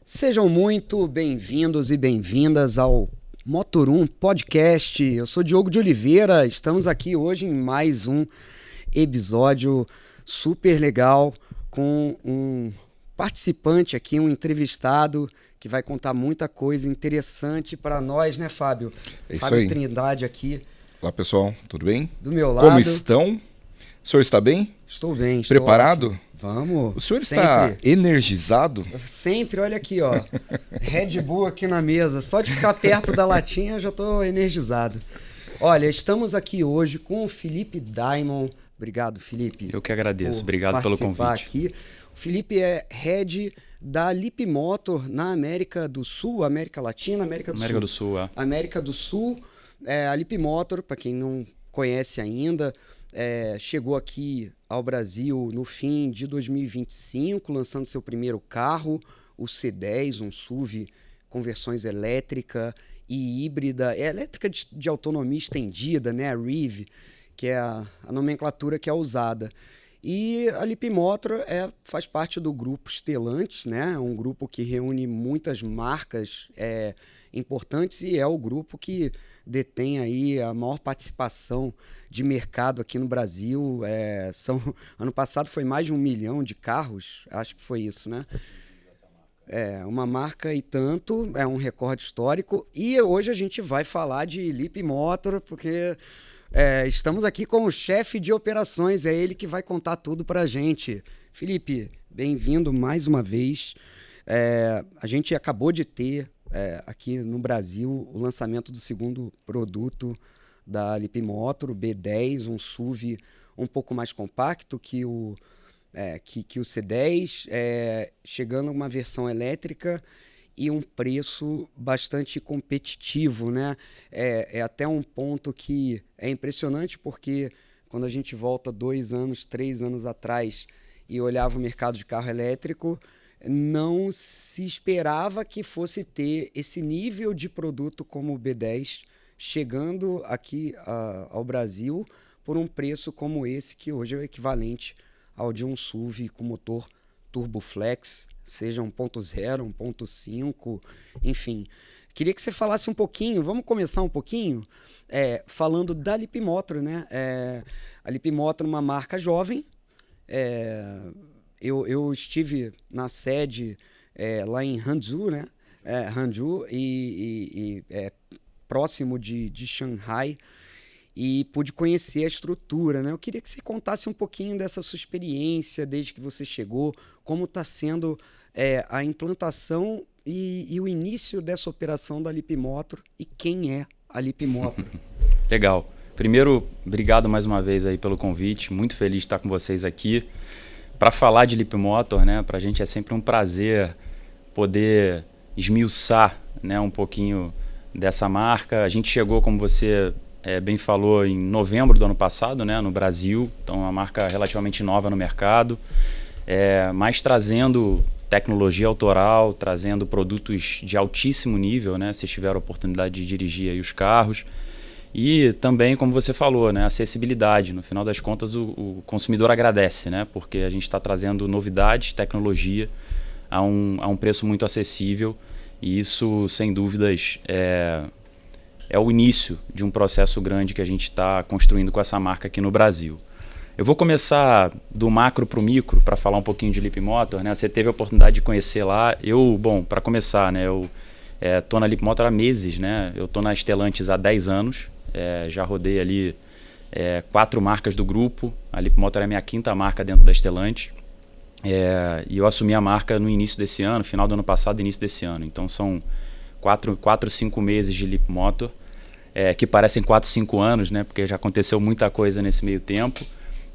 Sejam muito bem-vindos e bem-vindas ao Motor1 Podcast. Eu sou Diogo de Oliveira, estamos aqui hoje em mais um episódio super legal com um participante aqui, um entrevistado que vai contar muita coisa interessante para nós, né, Fábio? É isso Fábio aí. Trindade aqui Olá, pessoal, tudo bem? do meu lado. Como estão? O senhor está bem? Estou bem, estou Preparado? ótimo. Vamos. O senhor sempre. está energizado? Sempre, olha aqui, ó. Red Bull aqui na mesa. Só de ficar perto da latinha já tô energizado. Olha, estamos aqui hoje com o Felipe Diamond. Obrigado, Felipe. Eu que agradeço. por Obrigado pelo participar convite. aqui. O Felipe é head da Lip Motor na América do Sul, América Latina, América do América Sul. do Sul, é. América do Sul, a Lip Motor, para quem não conhece ainda, chegou aqui ao Brasil no fim de 2025, lançando seu primeiro carro, o C10, um SUV com versões elétrica e híbrida, elétrica de autonomia estendida, né, a REEV, que é a nomenclatura que é usada. E a Lip Motor faz parte do grupo Stellantis, né? Um grupo que reúne muitas marcas importantes e é o grupo que detém aí a maior participação de mercado aqui no Brasil. Ano passado foi mais de 1 milhão de carros, acho que foi isso, né? É uma marca e tanto, é um recorde histórico. E hoje a gente vai falar de Lip Motor, porque estamos aqui com o chefe de operações, é ele que vai contar tudo pra gente. Felipe, bem-vindo mais uma vez. A gente acabou de ter aqui no Brasil o lançamento do segundo produto da Lip Motor, o B10, um SUV um pouco mais compacto que o C10, chegando a uma versão elétrica e um preço bastante competitivo, né? É até um ponto que é impressionante, porque quando a gente volta 2 anos, 3 anos atrás e olhava o mercado de carro elétrico, não se esperava que fosse ter esse nível de produto como o B10 chegando aqui ao Brasil por um preço como esse, que hoje é o equivalente ao de um SUV com motor Turboflex, seja 1.0, 1.5, enfim. Queria que você falasse um pouquinho, vamos começar um pouquinho falando da Lip Motor, né? A Lip Motor é uma marca jovem. Eu estive na sede lá em Hangzhou, né? Hangzhou e próximo de Shanghai, e pude conhecer a estrutura, né? Eu queria que você contasse um pouquinho dessa sua experiência desde que você chegou, como está sendo a implantação e o início dessa operação da Lip Motor e quem é a Lip Motor. Legal. Primeiro, obrigado mais uma vez aí pelo convite. Muito feliz de estar com vocês aqui. Para falar de Lip Motor, né? Para a gente é sempre um prazer poder esmiuçar, né, um pouquinho dessa marca. A gente chegou, como você bem falou, em novembro do ano passado, né, no Brasil. Então, é uma marca relativamente nova no mercado, mas trazendo tecnologia autoral, trazendo produtos de altíssimo nível, né? Vocês tiveram a oportunidade de dirigir aí os carros. E também, como você falou, né, acessibilidade. No final das contas, o consumidor agradece, né? Porque a gente está trazendo novidades, tecnologia a um preço muito acessível. E isso, sem dúvidas, é o início de um processo grande que a gente está construindo com essa marca aqui no Brasil. Eu vou começar do macro para o micro para falar um pouquinho de Lip Motor, né? Você teve a oportunidade de conhecer lá. Para começar, né, eu estou na Lip Motor há meses, né? Eu estou na Stellantis há 10 anos. Já rodei ali 4 marcas do grupo. A Lip Motor é a minha 5ª marca dentro da Stellantis. E eu assumi a marca no início desse ano, final do ano passado, início desse ano. Então são 4, 5 meses de Lip Motor, que parecem 4, 5 anos, né? Porque já aconteceu muita coisa nesse meio tempo.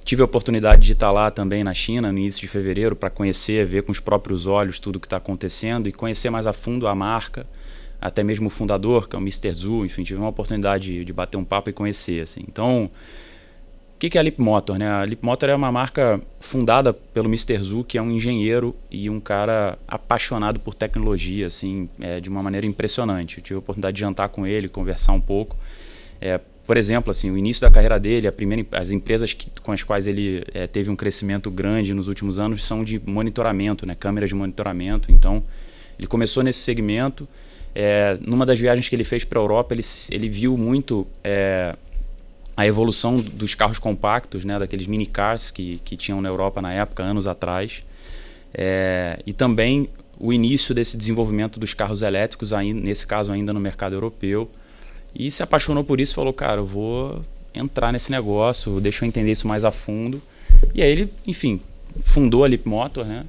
Tive a oportunidade de estar lá também na China, no início de fevereiro, para conhecer, ver com os próprios olhos tudo o que está acontecendo e conhecer mais a fundo a marca, até mesmo o fundador, que é o Mr. Zhu. Enfim, tive uma oportunidade de bater um papo e conhecer, assim. Então, o que é a Lip Motor, né? A Lip Motor é uma marca fundada pelo Mr. Zhu, que é um engenheiro e um cara apaixonado por tecnologia, assim, de uma maneira impressionante. Eu tive a oportunidade de jantar com ele, conversar um pouco. Por exemplo, assim, o início da carreira dele, as empresas com as quais ele teve um crescimento grande nos últimos anos são de monitoramento, né? Câmeras de monitoramento. Então, Ele começou nesse segmento. Numa das viagens que ele fez para a Europa, ele viu muito a evolução dos carros compactos, né, daqueles mini cars que tinham na Europa na época, anos atrás. E também o início desse desenvolvimento dos carros elétricos, nesse caso ainda no mercado europeu. E se apaixonou por isso e falou, cara, eu vou entrar nesse negócio, deixa eu entender isso mais a fundo. E aí ele, enfim, fundou a Leapmotor, né?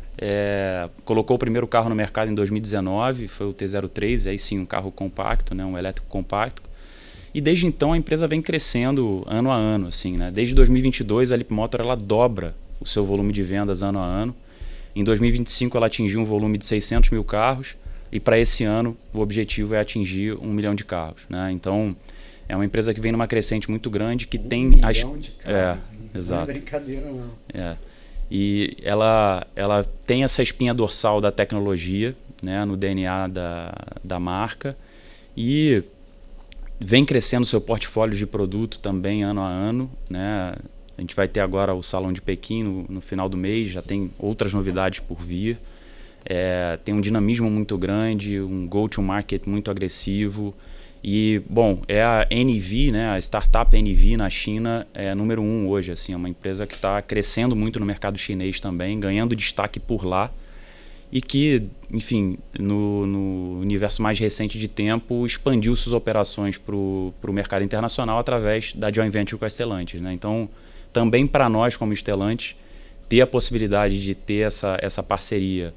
Colocou o primeiro carro no mercado em 2019, foi o T03, aí sim um carro compacto, né? Um elétrico compacto. E desde então a empresa vem crescendo ano a ano, assim, né? Desde 2022 a Leapmotor ela dobra o seu volume de vendas ano a ano. Em 2025 ela atingiu um volume de 600 mil carros e para esse ano o objetivo é atingir 1 milhão de carros, né? Então é uma empresa que vem numa crescente muito grande que tem... 1 milhão de carros, exato. Não é brincadeira não. E ela tem essa espinha dorsal da tecnologia, né, no DNA da marca e vem crescendo seu portfólio de produto também ano a ano, né? A gente vai ter agora o Salão de Pequim no final do mês, já tem outras novidades por vir. Tem um dinamismo muito grande, um go-to-market muito agressivo. E, bom, a NV, né, a startup NV na China é número 1 hoje. Assim, é uma empresa que está crescendo muito no mercado chinês também, ganhando destaque por lá. E que, enfim, no universo mais recente de tempo, expandiu suas operações para o mercado internacional através da joint venture com a Stellantis, né? Então, também para nós, como Stellantis, ter a possibilidade de ter essa parceria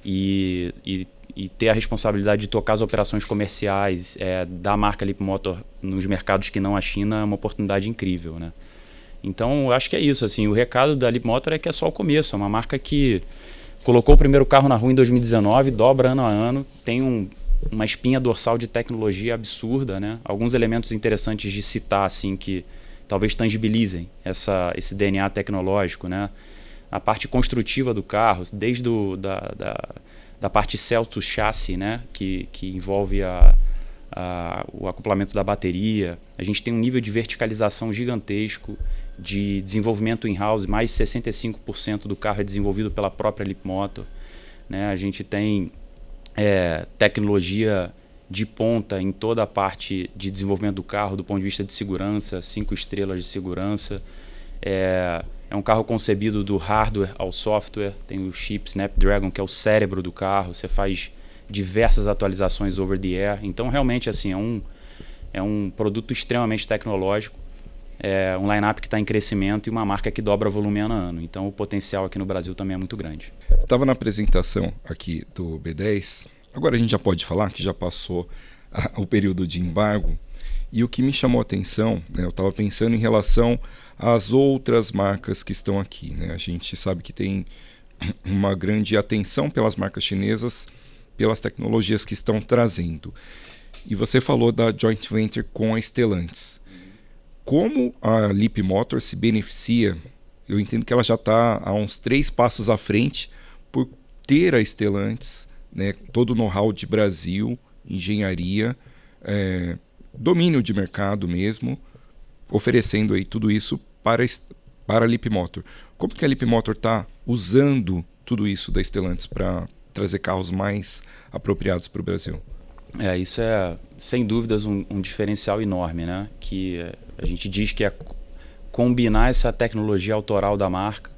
e ter a responsabilidade de tocar as operações comerciais da marca Leapmotor nos mercados que não a China é uma oportunidade incrível, né? Então, eu acho que é isso. Assim, o recado da Leapmotor é que é só o começo. É uma marca que colocou o primeiro carro na rua em 2019, dobra ano a ano, tem uma espinha dorsal de tecnologia absurda, né? Alguns elementos interessantes de citar, assim, que talvez tangibilizem esse DNA tecnológico, né? A parte construtiva do carro, desde da parte Celto chassi, né? que envolve o acoplamento da bateria. A gente tem um nível de verticalização gigantesco, de desenvolvimento in-house, mais de 65% do carro é desenvolvido pela própria Leapmotor, né? A gente tem tecnologia de ponta em toda a parte de desenvolvimento do carro, do ponto de vista de segurança, 5 estrelas de segurança. É um carro concebido do hardware ao software, tem o chip Snapdragon, que é o cérebro do carro, você faz diversas atualizações over the air. Então, realmente, assim, é um produto extremamente tecnológico, um line-up que está em crescimento e uma marca que dobra volume ano a ano. Então, o potencial aqui no Brasil também é muito grande. Você estava na apresentação aqui do B10, agora a gente já pode falar que já passou o período de embargo, e o que me chamou a atenção, né, eu estava pensando em relação às outras marcas que estão aqui, né? A gente sabe que tem uma grande atenção pelas marcas chinesas, pelas tecnologias que estão trazendo. E você falou da joint venture com a Stellantis. Como a Leapmotor se beneficia? Eu entendo que ela já está a uns 3 passos à frente por ter a Stellantis, né, todo o know-how de Brasil, engenharia, domínio de mercado mesmo, oferecendo aí tudo isso para a Leapmotor. Como que a Leapmotor está usando tudo isso da Stellantis para trazer carros mais apropriados para o Brasil? Isso é, sem dúvidas, um diferencial enorme, né? Que a gente diz que é combinar essa tecnologia autoral da marca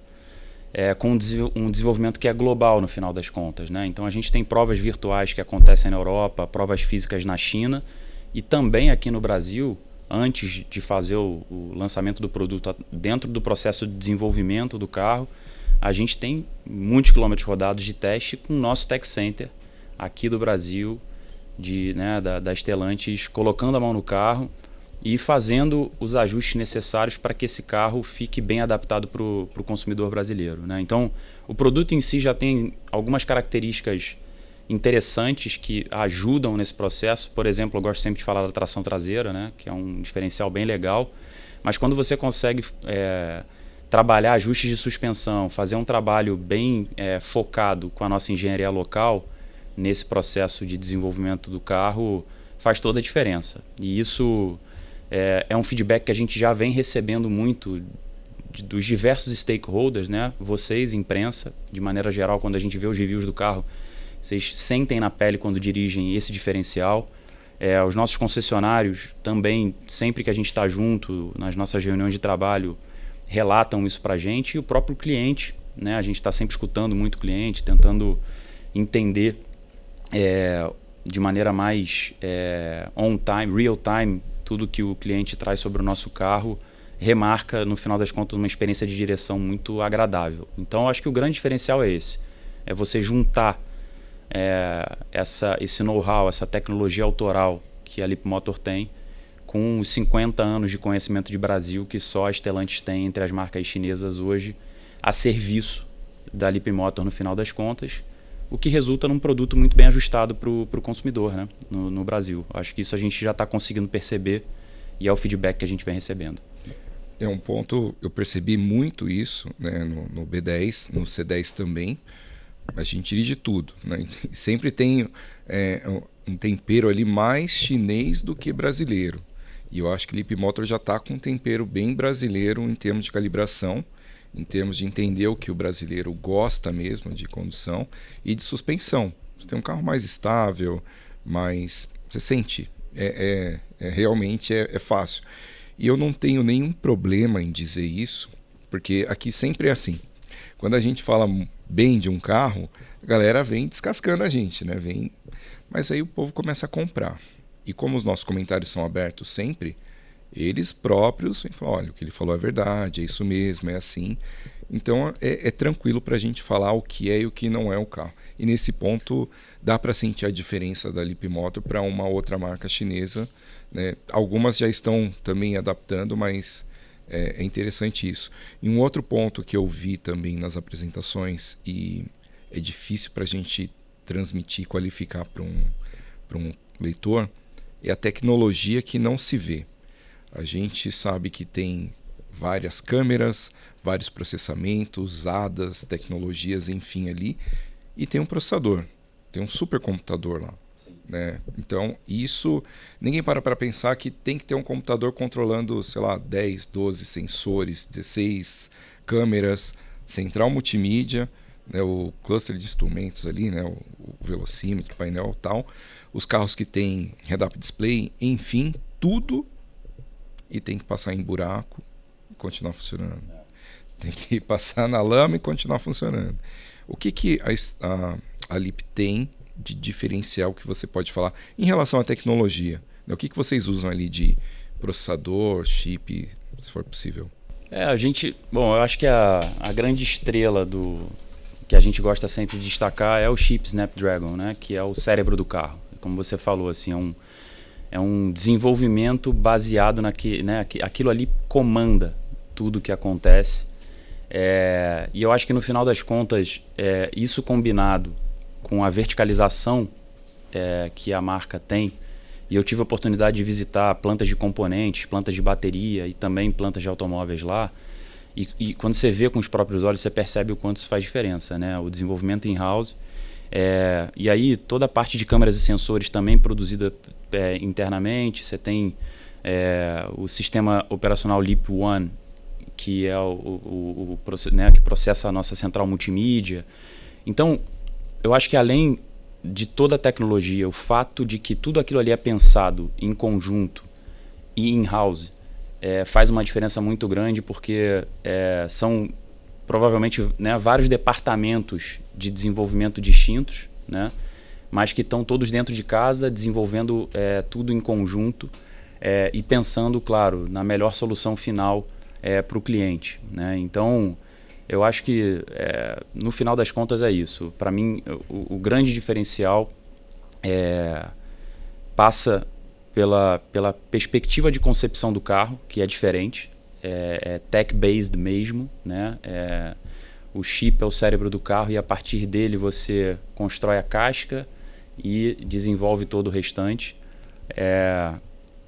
com um desenvolvimento que é global no final das contas, né? Então a gente tem provas virtuais que acontecem na Europa, provas físicas na China e também aqui no Brasil, antes de fazer o lançamento do produto dentro do processo de desenvolvimento do carro, a gente tem muitos quilômetros rodados de teste com o nosso Tech Center aqui do Brasil, da Stellantis, colocando a mão no carro e fazendo os ajustes necessários para que esse carro fique bem adaptado para o consumidor brasileiro, né? Então, o produto em si já tem algumas características interessantes que ajudam nesse processo. Por exemplo, eu gosto sempre de falar da tração traseira, né? Que é um diferencial bem legal. Mas quando você consegue trabalhar ajustes de suspensão, fazer um trabalho bem focado com a nossa engenharia local nesse processo de desenvolvimento do carro, faz toda a diferença. E isso é um feedback que a gente já vem recebendo muito dos diversos stakeholders, né? Vocês, imprensa, de maneira geral, quando a gente vê os reviews do carro, vocês sentem na pele quando dirigem esse diferencial. Os nossos concessionários também, sempre que a gente está junto, nas nossas reuniões de trabalho, relatam isso para a gente. E o próprio cliente, né? A gente está sempre escutando muito o cliente, tentando entender de maneira mais on time, real time, tudo que o cliente traz sobre o nosso carro, remarca, no final das contas, uma experiência de direção muito agradável. Então, eu acho que o grande diferencial é esse. É você juntar esse know-how, essa tecnologia autoral que a Leapmotor tem, com os 50 anos de conhecimento de Brasil que só a Stellantis tem entre as marcas chinesas hoje, a serviço da Leapmotor no final das contas, o que resulta num produto muito bem ajustado para o consumidor, né? no Brasil. Acho que isso a gente já está conseguindo perceber e é o feedback que a gente vem recebendo. É um ponto, eu percebi muito isso, né, no B10, no C10 também. A gente dirige tudo, né? Sempre tem um tempero ali mais chinês do que brasileiro. E eu acho que a Leapmotor já está com um tempero bem brasileiro em termos de calibração, em termos de entender o que o brasileiro gosta mesmo de condução e de suspensão. Você tem um carro mais estável, mas você sente, realmente é fácil. E eu não tenho nenhum problema em dizer isso, porque aqui sempre é assim. Quando a gente fala bem de um carro, a galera vem descascando a gente, né? Mas aí o povo começa a comprar. E como os nossos comentários são abertos sempre, eles próprios vêm falar, olha, o que ele falou é verdade, é isso mesmo, é assim. Então é tranquilo para a gente falar o que é e o que não é o carro. E nesse ponto dá para sentir a diferença da Leapmotor para uma outra marca chinesa, né? Algumas já estão também adaptando, mas é interessante isso. E um outro ponto que eu vi também nas apresentações, e é difícil para a gente transmitir e qualificar para um leitor, é a tecnologia que não se vê. A gente sabe que tem várias câmeras, vários processamentos, ADAS, tecnologias, enfim, ali, e tem um processador, tem um supercomputador lá. Né? Então, isso, ninguém para pensar que tem que ter um computador controlando, sei lá, 10, 12 sensores, 16 câmeras, central multimídia, né? O cluster de instrumentos ali, né? O velocímetro, painel e tal, os carros que tem head-up display, enfim, tudo, e tem que passar em buraco e continuar funcionando. Tem que passar na lama e continuar funcionando. O que a Leap tem de diferencial que você pode falar em relação à tecnologia? O que vocês usam ali de processador, chip, se for possível? Eu acho que a grande estrela do que a gente gosta sempre de destacar é o chip Snapdragon, né? Que é o cérebro do carro. Como você falou, assim, é um desenvolvimento baseado aquilo ali comanda tudo que acontece. E eu acho que no final das contas, isso combinado com a verticalização que a marca tem, e eu tive a oportunidade de visitar plantas de componentes, plantas de bateria e também plantas de automóveis lá, e quando você vê com os próprios olhos, você percebe o quanto isso faz diferença, né? O desenvolvimento in-house, e aí toda a parte de câmeras e sensores também produzida internamente. Você tem o sistema operacional Leap One, que é né, que processa a nossa central multimídia. Então, eu acho que além de toda a tecnologia, o fato de que tudo aquilo ali é pensado em conjunto e in-house faz uma diferença muito grande, porque são provavelmente, né, vários departamentos de desenvolvimento distintos, né, mas que estão todos dentro de casa desenvolvendo tudo em conjunto e pensando, claro, na melhor solução final para o cliente, né? Então, eu acho que no final das contas é isso. Para mim, o grande diferencial passa pela perspectiva de concepção do carro, que é diferente, é tech-based mesmo, né? O chip é o cérebro do carro e a partir dele você constrói a casca e desenvolve todo o restante.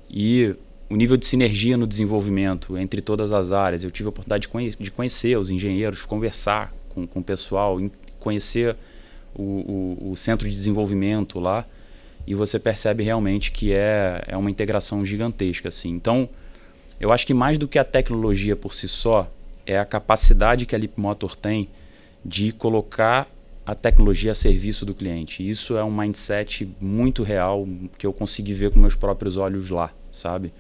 E o nível de sinergia no desenvolvimento entre todas as áreas. Eu tive a oportunidade de conhecer os engenheiros, conversar com o pessoal, conhecer o centro de desenvolvimento lá, e você percebe realmente que é uma integração gigantesca, assim. Então, eu acho que mais do que a tecnologia por si só, é a capacidade que a Leapmotor tem de colocar a tecnologia a serviço do cliente. Isso é um mindset muito real que eu consegui ver com meus próprios olhos lá, sabe?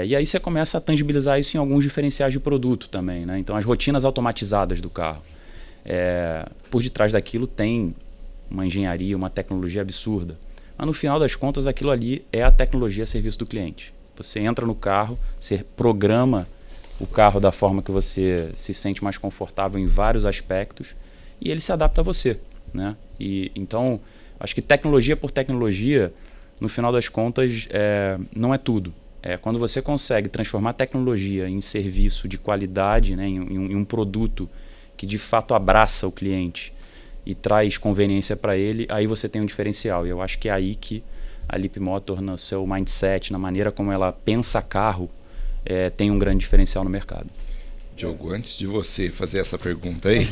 E aí você começa a tangibilizar isso em alguns diferenciais de produto também, né? Então, as rotinas automatizadas do carro. Por detrás daquilo tem uma engenharia, uma tecnologia absurda. Mas no final das contas, aquilo ali é a tecnologia a serviço do cliente. Você entra no carro, você programa o carro da forma que você se sente mais confortável em vários aspectos e ele se adapta a você, né? Então, acho que tecnologia por tecnologia, no final das contas, não é tudo. Quando você consegue transformar a tecnologia em serviço de qualidade, né, em um produto que de fato abraça o cliente e traz conveniência para ele, aí você tem um diferencial. E eu acho que é aí que a Leapmotor, no seu mindset, na maneira como ela pensa carro, tem um grande diferencial no mercado. Diogo, antes de você fazer essa pergunta aí,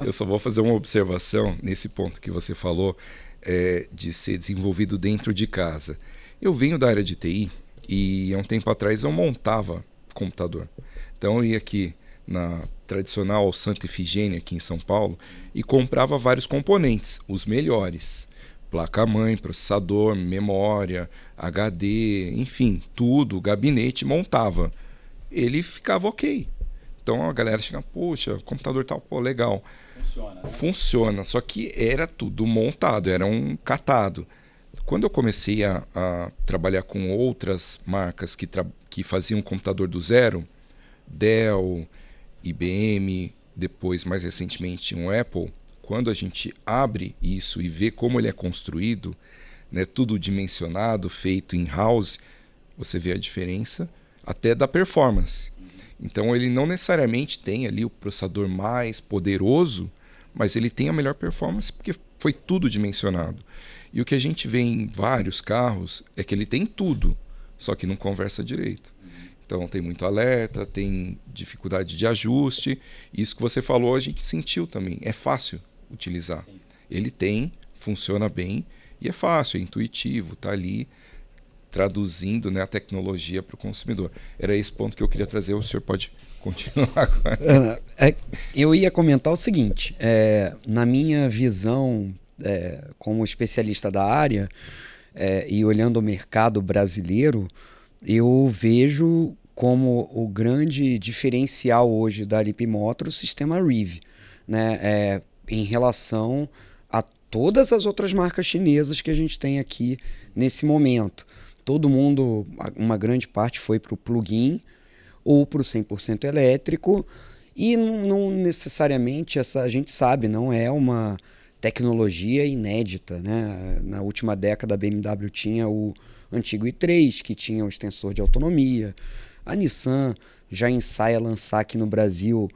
eu só vou fazer uma observação nesse ponto que você falou, de ser desenvolvido dentro de casa. Eu venho da área de TI e há um tempo atrás eu montava computador. Então eu ia aqui na tradicional Santa Efigênia, aqui em São Paulo, e comprava vários componentes, os melhores. Placa-mãe, processador, memória, HD, enfim, tudo, gabinete, montava. Ele ficava ok. Então a galera chega, poxa, computador tal, pô, legal. Funciona, né? Funciona, só que era tudo montado, era um catado. Quando eu comecei a trabalhar com outras marcas que faziam computador do zero, Dell, IBM, depois mais recentemente um Apple, quando a gente abre isso e vê como ele é construído, né, tudo dimensionado, feito in-house, você vê a diferença até da performance. Então ele não necessariamente tem ali o processador mais poderoso, mas ele tem a melhor performance porque foi tudo dimensionado. E o que a gente vê em vários carros é que ele tem tudo, só que não conversa direito. Então tem muito alerta, tem dificuldade de ajuste. Isso que você falou a gente sentiu também. É fácil utilizar. Ele funciona bem e é fácil, é intuitivo, está ali traduzindo, né, a tecnologia para o consumidor. Era esse ponto que eu queria trazer, o senhor pode continuar agora. Eu ia comentar o seguinte, na minha visão como especialista da área e olhando o mercado brasileiro, eu vejo como o grande diferencial hoje da Leapmotor o sistema REEV, né, em relação a todas as outras marcas chinesas que a gente tem aqui nesse momento. Todo mundo, uma grande parte foi para o plug-in ou para o 100% elétrico e não necessariamente, a gente sabe, não é uma tecnologia inédita, né? Na última década a BMW tinha o antigo i3, que tinha o extensor de autonomia. A Nissan já ensaia lançar aqui no Brasil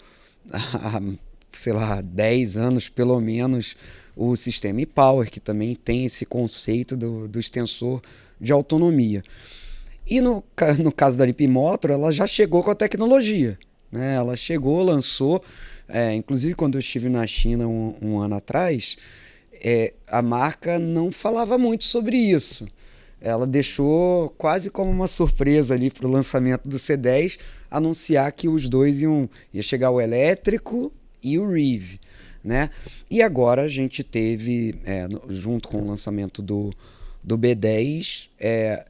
há, sei lá, 10 anos pelo menos o sistema e-Power, que também tem esse conceito do extensor de autonomia. E no caso da Leapmotor, ela já chegou com a tecnologia, né? Ela chegou, lançou, inclusive quando eu estive na China um ano atrás, a marca não falava muito sobre isso. Ela deixou quase como uma surpresa ali para o lançamento do C10, anunciar que os dois ia chegar o elétrico e o REEV, né? E agora a gente teve, junto com o lançamento do B10,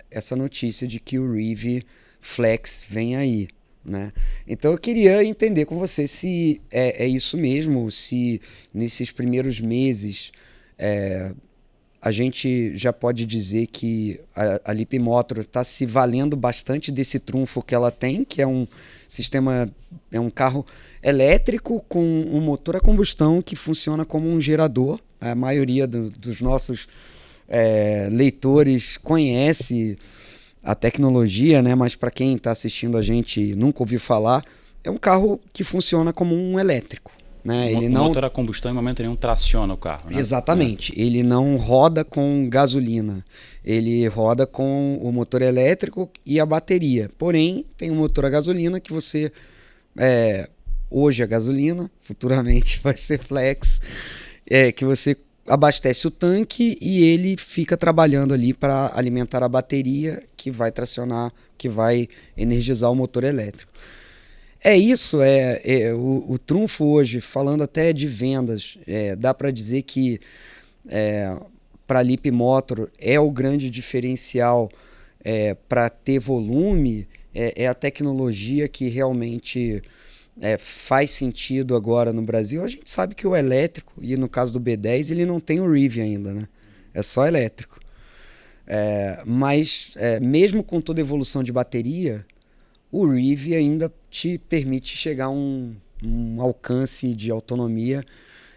essa notícia de que o REEV Flex vem aí, né? Então eu queria entender com você se é isso mesmo, se nesses primeiros meses a gente já pode dizer que a Leapmotor está se valendo bastante desse trunfo que ela tem, que é um sistema, um carro elétrico com um motor a combustão que funciona como um gerador. A maioria dos nossos leitores conhece a tecnologia, né? Mas para quem está assistindo a gente e nunca ouviu falar, é um carro que funciona como um elétrico. Né? O motor a combustão em momento nenhum traciona o carro. Né? Exatamente. Ele não roda com gasolina. Ele roda com o motor elétrico e a bateria. Porém, tem um motor a gasolina que você... hoje é gasolina, futuramente vai ser flex, que você abastece o tanque e ele fica trabalhando ali para alimentar a bateria que vai tracionar, que vai energizar o motor elétrico. É isso, o trunfo hoje, falando até de vendas, dá para dizer que para a Leapmotor é o grande diferencial para ter volume, é a tecnologia que realmente faz sentido agora no Brasil. A gente sabe que o elétrico, e no caso do B10, ele não tem o REEV ainda, né? É só elétrico. Mas mesmo com toda a evolução de bateria, o REEV ainda te permite chegar a um alcance de autonomia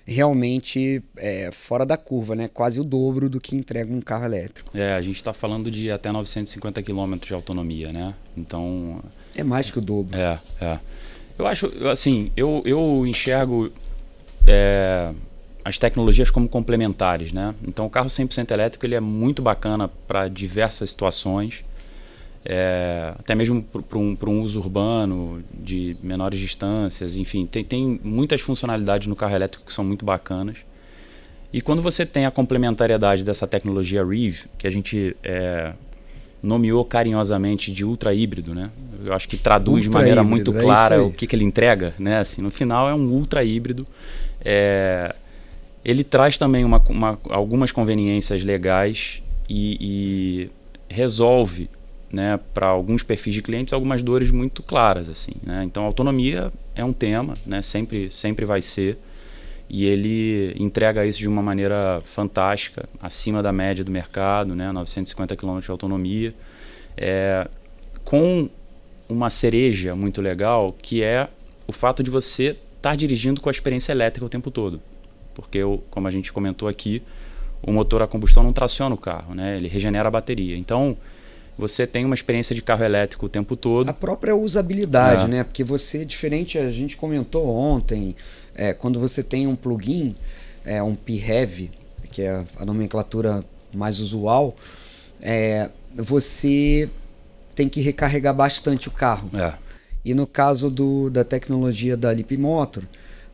realmente fora da curva, né? Quase o dobro do que entrega um carro elétrico. A gente está falando de até 950 km de autonomia, né? Então... É mais que o dobro. Eu acho, assim, eu enxergo as tecnologias como complementares, né? Então o carro 100% elétrico ele é muito bacana para diversas situações. Até mesmo para um uso urbano, de menores distâncias, enfim, tem muitas funcionalidades no carro elétrico que são muito bacanas. E quando você tem a complementariedade dessa tecnologia REEV, que a gente nomeou carinhosamente de ultra híbrido, né? Eu acho que traduz de maneira muito clara o que ele entrega, né? Assim, no final é um ultra híbrido. Ele traz também algumas conveniências legais e resolve, né, para alguns perfis de clientes, algumas dores muito claras, assim, né? Então, a autonomia é um tema, né? Sempre vai ser, e ele entrega isso de uma maneira fantástica, acima da média do mercado, né? 950 km de autonomia, com uma cereja muito legal, que é o fato de você estar dirigindo com a experiência elétrica o tempo todo, porque, como a gente comentou aqui, o motor a combustão não traciona o carro, né? Ele regenera a bateria. Então, você tem uma experiência de carro elétrico o tempo todo. A própria usabilidade, né? Porque você, diferente, a gente comentou ontem, quando você tem um plug-in, um PHEV, que é a nomenclatura mais usual, você tem que recarregar bastante o carro. E no caso da tecnologia da Leapmotor,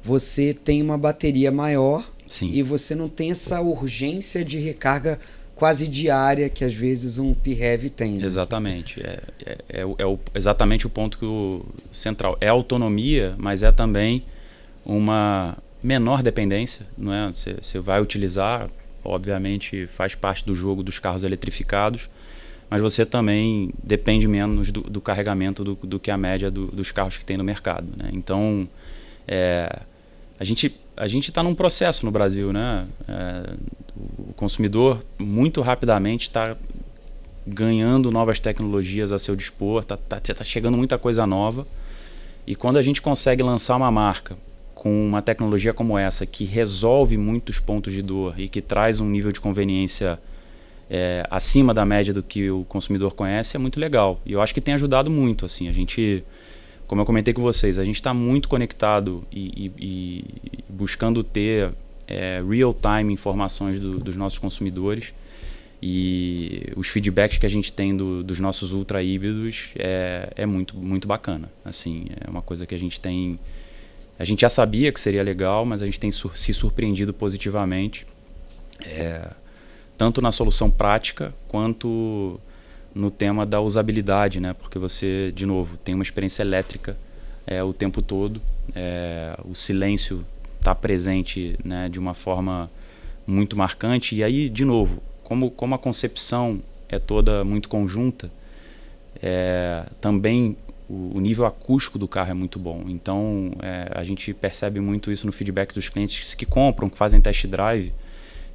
você tem uma bateria maior. Sim. E você não tem essa urgência de recarga quase diária que às vezes um PHEV tem. Né? Exatamente. Exatamente o ponto central. É autonomia, mas é também uma menor dependência. Não é? Você vai utilizar, obviamente faz parte do jogo dos carros eletrificados, mas você também depende menos do carregamento do que a média dos carros que tem no mercado. Né? Então, a gente está num processo no Brasil, né? O consumidor muito rapidamente está ganhando novas tecnologias a seu dispor, tá chegando muita coisa nova, e quando a gente consegue lançar uma marca com uma tecnologia como essa, que resolve muitos pontos de dor e que traz um nível de conveniência acima da média do que o consumidor conhece, é muito legal. E eu acho que tem ajudado muito. Assim, a gente, como eu comentei com vocês, a gente está muito conectado e buscando ter real-time informações dos nossos consumidores, e os feedbacks que a gente tem dos nossos ultra híbridos é muito, muito bacana. Assim, é uma coisa que a gente já sabia que seria legal, mas a gente tem se surpreendido positivamente, tanto na solução prática quanto no tema da usabilidade, né? Porque você, de novo, tem uma experiência elétrica o tempo todo, o silêncio está presente, né, de uma forma muito marcante. E aí, de novo, como a concepção é toda muito conjunta, também o nível acústico do carro é muito bom. Então, a gente percebe muito isso no feedback dos clientes que compram, que fazem test drive,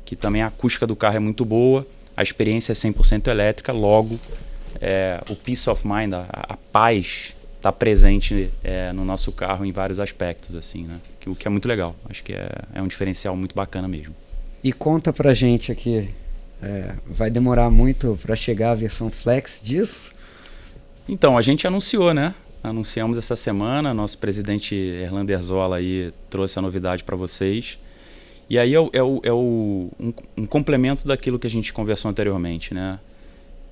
que também a acústica do carro é muito boa, a experiência é 100% elétrica, logo o peace of mind, a paz, está presente no nosso carro em vários aspectos, assim, né? O que é muito legal. Acho que é um diferencial muito bacana mesmo. E conta pra gente aqui, vai demorar muito para chegar a versão Flex disso? Então, a gente anunciou, né? Anunciamos essa semana, nosso presidente Erlander Erzola aí trouxe a novidade para vocês. E aí um complemento daquilo que a gente conversou anteriormente, né?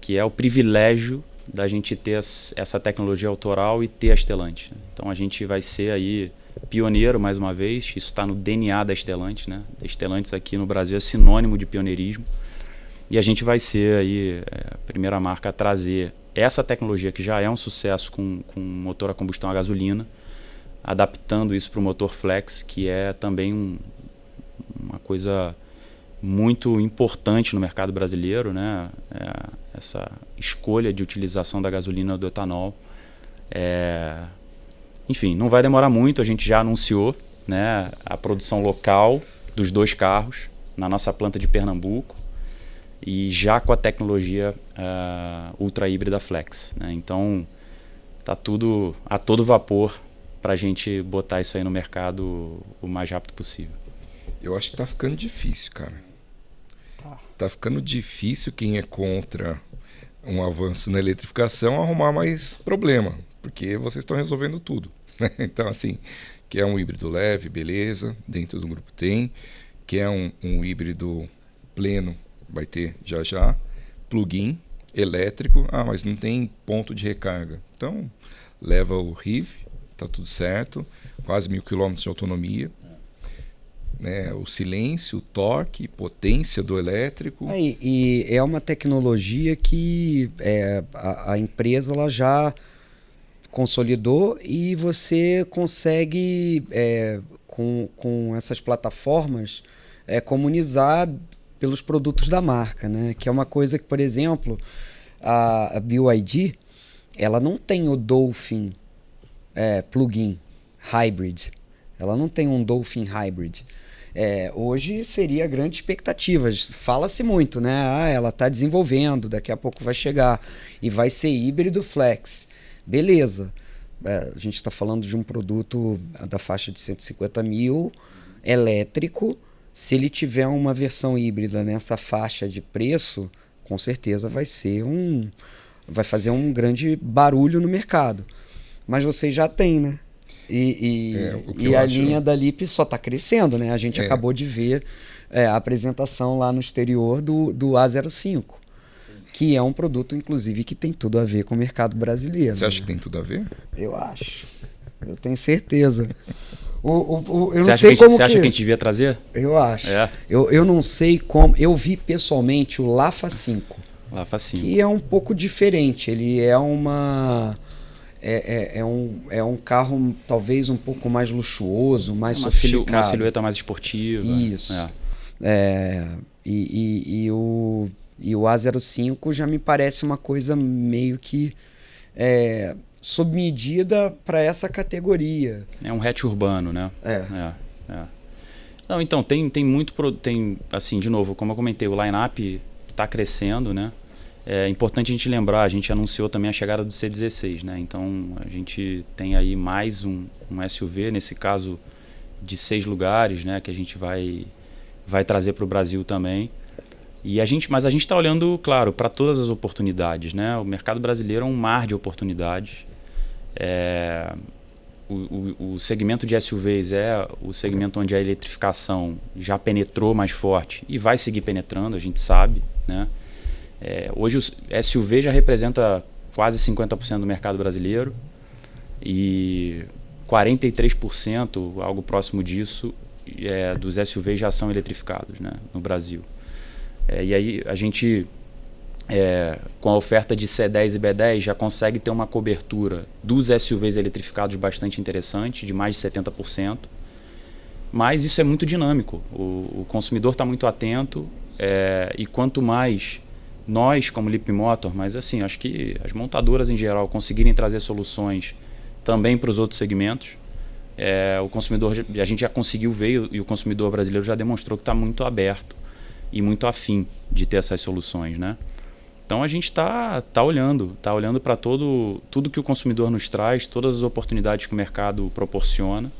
Que é o privilégio da gente ter essa tecnologia autoral e ter a Stellantis. Então a gente vai ser aí pioneiro mais uma vez, isso está no DNA da Stellantis, né? A Stellantis aqui no Brasil é sinônimo de pioneirismo, e a gente vai ser aí a primeira marca a trazer essa tecnologia que já é um sucesso com motor a combustão a gasolina, adaptando isso para o motor flex, que é também uma coisa muito importante no mercado brasileiro, né? Essa escolha de utilização da gasolina ou do etanol. Enfim, não vai demorar muito, a gente já anunciou, né, a produção local dos 2 carros na nossa planta de Pernambuco e já com a tecnologia ultra híbrida flex, né? Então tá tudo a todo vapor para a gente botar isso aí no mercado o mais rápido possível. Eu acho que tá ficando difícil, cara. Tá ficando difícil quem é contra um avanço na eletrificação arrumar mais problema, porque vocês estão resolvendo tudo. Então, assim, quer um híbrido leve, beleza, dentro do grupo tem. Quer um híbrido pleno, vai ter já. Plug-in, elétrico, mas não tem ponto de recarga. Então, leva o RIV, tá tudo certo, quase 1.000 km de autonomia. Né, o silêncio, o torque, potência do elétrico. E é uma tecnologia que a empresa ela já consolidou e você consegue, com essas plataformas, comunizar pelos produtos da marca, né? Que é uma coisa que, por exemplo, a BYD, ela não tem o Dolphin plug-in hybrid. Ela não tem um Dolphin hybrid. Hoje seria grande expectativa. Fala-se muito, né? Ela está desenvolvendo, daqui a pouco vai chegar e vai ser híbrido flex. Beleza. A gente está falando de um produto da faixa de 150 mil, elétrico. Se ele tiver uma versão híbrida nessa faixa de preço, com certeza vai fazer um grande barulho no mercado. Mas vocês já têm, né? E a linha da Lip só está crescendo, né? A gente acabou de ver a apresentação lá no exterior do A05, que é um produto, inclusive, que tem tudo a ver com o mercado brasileiro. Você acha que tem tudo a ver? Eu acho. Eu tenho certeza. Eu você acha que a gente devia trazer? Eu acho. Eu não sei como... Eu vi pessoalmente o Lafa 5. Lafa 5. Que é um pouco diferente. Ele é uma... É um carro talvez um pouco mais luxuoso, mais sofisticado. Uma silhueta mais esportiva. Isso. E o A05 já me parece uma coisa meio que sob medida para essa categoria. É um hatch urbano, né? Não, então, tem muito... assim, de novo, como eu comentei, o line-up está crescendo, né? É importante a gente lembrar, a gente anunciou também a chegada do C16, né? Então a gente tem aí mais um SUV, nesse caso de 6 lugares, né? Que a gente vai trazer para o Brasil também. Mas a gente está olhando, claro, para todas as oportunidades, né? O mercado brasileiro é um mar de oportunidades. O segmento de SUVs é o segmento onde a eletrificação já penetrou mais forte e vai seguir penetrando, a gente sabe, né? Hoje o SUV já representa quase 50% do mercado brasileiro e 43%, algo próximo disso, dos SUVs já são eletrificados, né, no Brasil. E aí a gente, com a oferta de C10 e B10, já consegue ter uma cobertura dos SUVs eletrificados bastante interessante, de mais de 70%. Mas isso é muito dinâmico. O consumidor está muito atento e quanto mais... nós, como Leapmotor, mas assim, acho que as montadoras em geral conseguirem trazer soluções também para os outros segmentos, o consumidor, a gente já conseguiu ver e o consumidor brasileiro já demonstrou que está muito aberto e muito afim de ter essas soluções, né? Então a gente tá olhando para tudo que o consumidor nos traz, todas as oportunidades que o mercado proporciona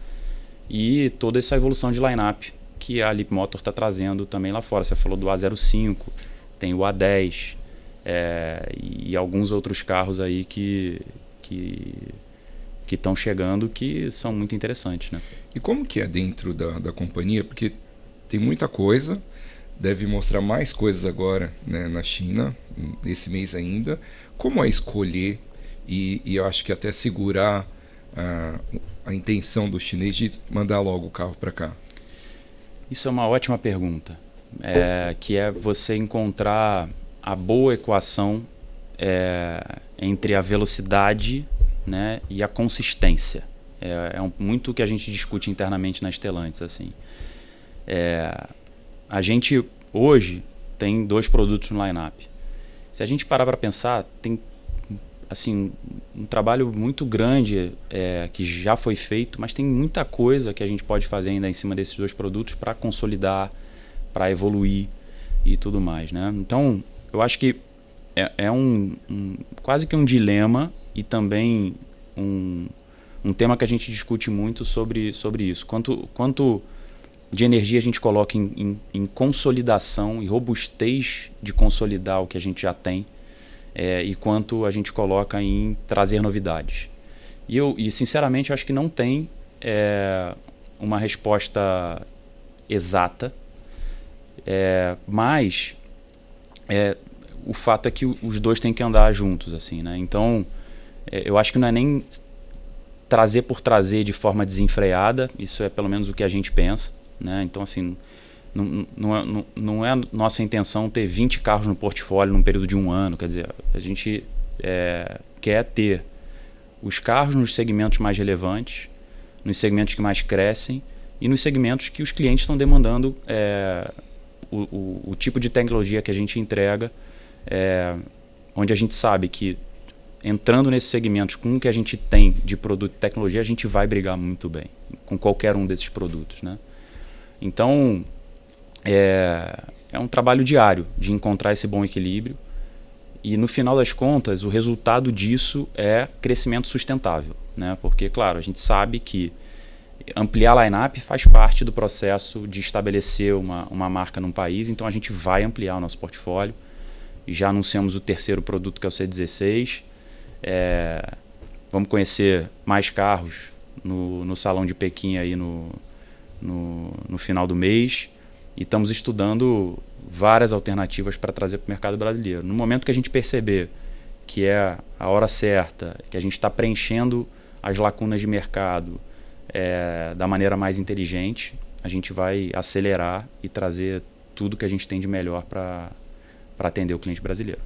e toda essa evolução de line-up que a Leapmotor está trazendo também lá fora. Você falou do A05, tem o A10 e alguns outros carros aí que estão chegando que são muito interessantes, né? E como que é dentro da companhia? Porque tem muita coisa, deve mostrar mais coisas agora, né, na China, esse mês ainda. Como é escolher e eu acho que até segurar a intenção do chinês de mandar logo o carro para cá? Isso é uma ótima pergunta. Que é você encontrar a boa equação entre a velocidade, né, e a consistência. muito o que a gente discute internamente na Stellantis, assim. A gente hoje tem 2 produtos no line-up. Se a gente parar para pensar, tem assim, um trabalho muito grande que já foi feito, mas tem muita coisa que a gente pode fazer ainda em cima desses 2 produtos para consolidar, para evoluir e tudo mais, né? Então, eu acho que quase que um dilema e também um tema que a gente discute muito sobre isso. Quanto de energia a gente coloca em consolidação e robustez de consolidar o que a gente já tem, e quanto a gente coloca em trazer novidades. E sinceramente, eu acho que não tem uma resposta exata, mas o fato é que os 2 têm que andar juntos, assim, né? Então, eu acho que não é nem trazer por trazer de forma desenfreada, isso é pelo menos o que a gente pensa, né? Então, assim, não é nossa intenção ter 20 carros no portfólio num período de 1 ano. Quer dizer, a gente quer ter os carros nos segmentos mais relevantes, nos segmentos que mais crescem e nos segmentos que os clientes estão demandando o tipo de tecnologia que a gente entrega, onde a gente sabe que entrando nesses segmentos com o que a gente tem de produto e tecnologia, a gente vai brigar muito bem com qualquer um desses produtos, né? Então, é um trabalho diário de encontrar esse bom equilíbrio e, no final das contas, o resultado disso é crescimento sustentável, né? Porque, claro, a gente sabe que ampliar a line-up faz parte do processo de estabelecer uma marca num país, então a gente vai ampliar o nosso portfólio. Já anunciamos o 3º produto, que é o C16. Vamos conhecer mais carros no Salão de Pequim aí no final do mês, e estamos estudando várias alternativas para trazer para o mercado brasileiro. No momento que a gente perceber que é a hora certa, que a gente está preenchendo as lacunas de mercado da maneira mais inteligente, a gente vai acelerar e trazer tudo que a gente tem de melhor para atender o cliente brasileiro.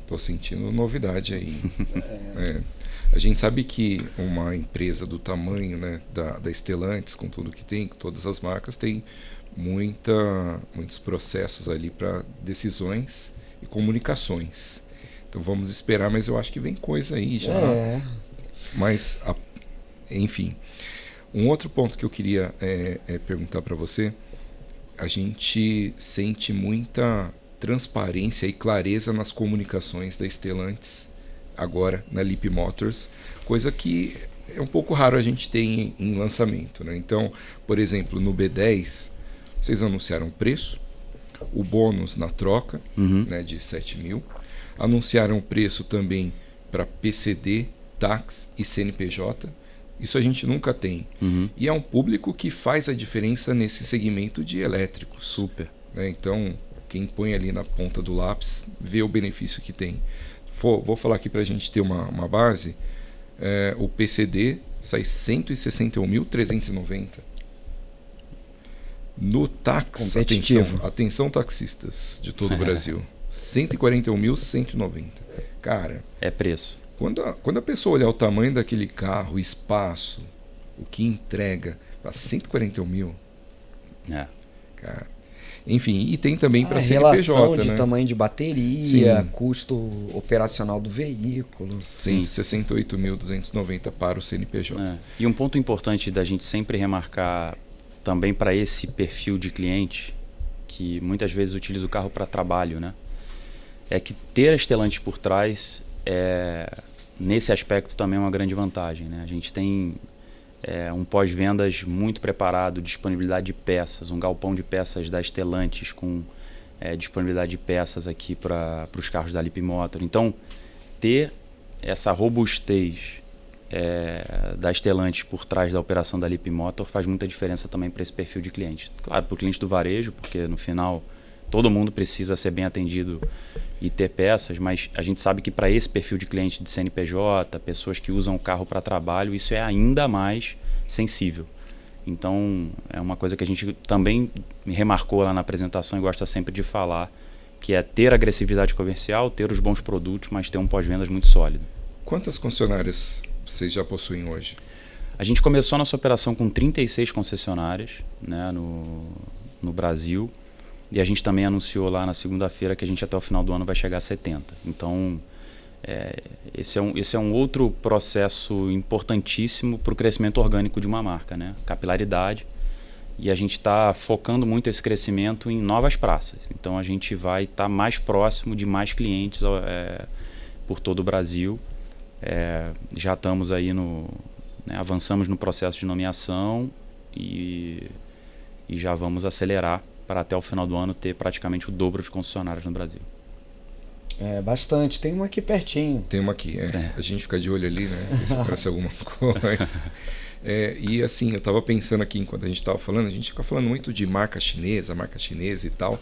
Estou sentindo novidade aí. A gente sabe que uma empresa do tamanho, né, da Stellantis, com tudo que tem, com todas as marcas, tem muitos processos ali para decisões e comunicações. Então vamos esperar, mas eu acho que vem coisa aí já. Mas, enfim. Um outro ponto que eu queria perguntar para você, a gente sente muita transparência e clareza nas comunicações da Stellantis agora na Leap Motors, coisa que é um pouco raro a gente ter em lançamento, né? Então, por exemplo, no B10 vocês anunciaram o preço, o bônus na troca, né, de 7 mil, anunciaram o preço também para PCD, táxi e CNPJ. Isso a gente nunca tem. E é um público que faz a diferença nesse segmento de elétricos. Super. Né? Então, quem põe ali na ponta do lápis vê o benefício que tem. Vou falar aqui para a gente ter uma base. O PCD sai 161.390. No táxi, atenção taxistas de todo o Brasil, 141.190. Cara, é preço. Quando a pessoa olhar o tamanho daquele carro, o espaço, o que entrega, para 141 mil. Cara. Enfim, e tem também para CNPJ, relação de né? tamanho de bateria, custo operacional do veículo. 168.290 para o CNPJ. E um ponto importante da gente sempre remarcar também para esse perfil de cliente, que muitas vezes utiliza o carro para trabalho, né? É que ter a Stellantis por trás nesse aspecto também é uma grande vantagem, né? A gente tem um pós-vendas muito preparado, disponibilidade de peças, um galpão de peças da Stellantis com disponibilidade de peças aqui para os carros da Leap Motor. Então, ter essa robustez da Stellantis por trás da operação da Leap Motor faz muita diferença também para esse perfil de cliente. Claro, para o cliente do varejo, porque no final todo mundo precisa ser bem atendido e ter peças, mas a gente sabe que para esse perfil de cliente de CNPJ, pessoas que usam o carro para trabalho, isso é ainda mais sensível. Então, é uma coisa que a gente também remarcou lá na apresentação e gosta sempre de falar, que é ter agressividade comercial, ter os bons produtos, mas ter um pós-vendas muito sólido. Quantas concessionárias vocês já possuem hoje? A gente começou a nossa operação com 36 concessionárias, né, no Brasil. E a gente também anunciou lá na segunda-feira que a gente até o final do ano vai chegar a 70. Então, esse é um outro processo importantíssimo para o crescimento orgânico de uma marca, né? Capilaridade. E a gente está focando muito esse crescimento em novas praças. Então, a gente vai estar mais próximo de mais clientes por todo o Brasil. Já estamos aí avançamos no processo de nomeação e já vamos acelerar para até o final do ano ter praticamente o dobro de concessionários no Brasil. Bastante. Tem uma aqui pertinho. Tem uma aqui, A gente fica de olho ali, né? Ver se aparece alguma coisa. E assim, eu estava pensando aqui, enquanto a gente estava falando, a gente fica falando muito de marca chinesa e tal.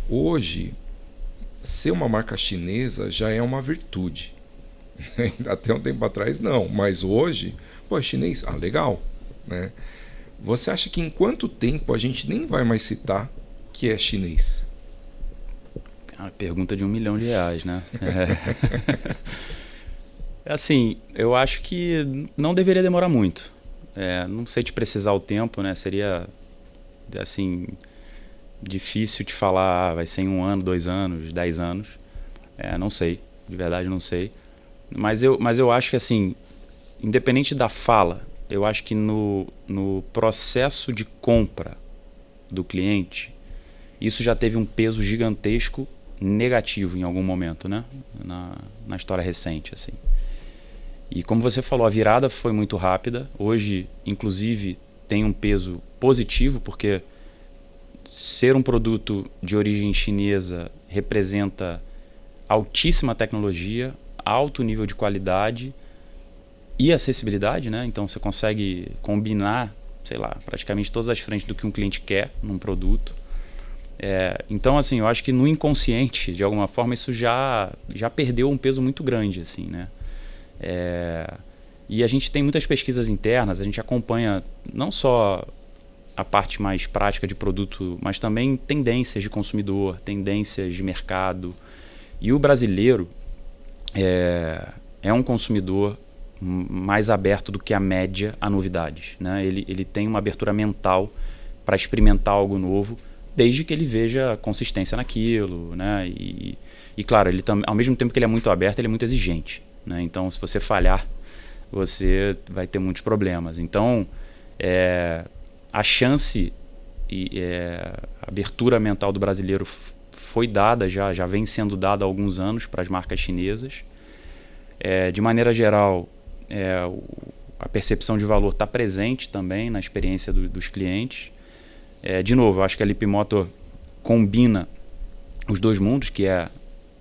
Hoje, ser uma marca chinesa já é uma virtude. Até um tempo atrás, não. Mas hoje, é chinês? Ah, legal, né? Você acha que em quanto tempo a gente nem vai mais citar que é chinês? É uma pergunta de R$1 milhão, né? Assim, eu acho que não deveria demorar muito. Não sei te precisar o tempo, né? Seria, assim, difícil te falar, vai ser em 1 ano, 2 anos, 10 anos. Não sei, de verdade não sei. Mas eu acho que, assim, independente da fala, eu acho que no processo de compra do cliente, isso já teve um peso gigantesco negativo em algum momento, né? Na história recente, assim. E como você falou, a virada foi muito rápida. Hoje, inclusive, tem um peso positivo, porque ser um produto de origem chinesa representa altíssima tecnologia, alto nível de qualidade e acessibilidade, né? Então você consegue combinar, sei lá, praticamente todas as frentes do que um cliente quer num produto. Então, assim, eu acho que no inconsciente, de alguma forma, isso já perdeu um peso muito grande, assim, né? E a gente tem muitas pesquisas internas, a gente acompanha não só a parte mais prática de produto, mas também tendências de consumidor, tendências de mercado. E o brasileiro é um consumidor mais aberto do que a média a novidades, né? Ele tem uma abertura mental para experimentar algo novo, desde que ele veja consistência naquilo, né? E claro, ao mesmo tempo que ele é muito aberto, ele é muito exigente, né? Então, se você falhar, você vai ter muitos problemas. Então, a chance e a abertura mental do brasileiro foi dada, já vem sendo dada há alguns anos para as marcas chinesas. De maneira geral, a percepção de valor está presente também na experiência dos clientes. De novo, eu acho que a Leapmotor combina os dois mundos, que é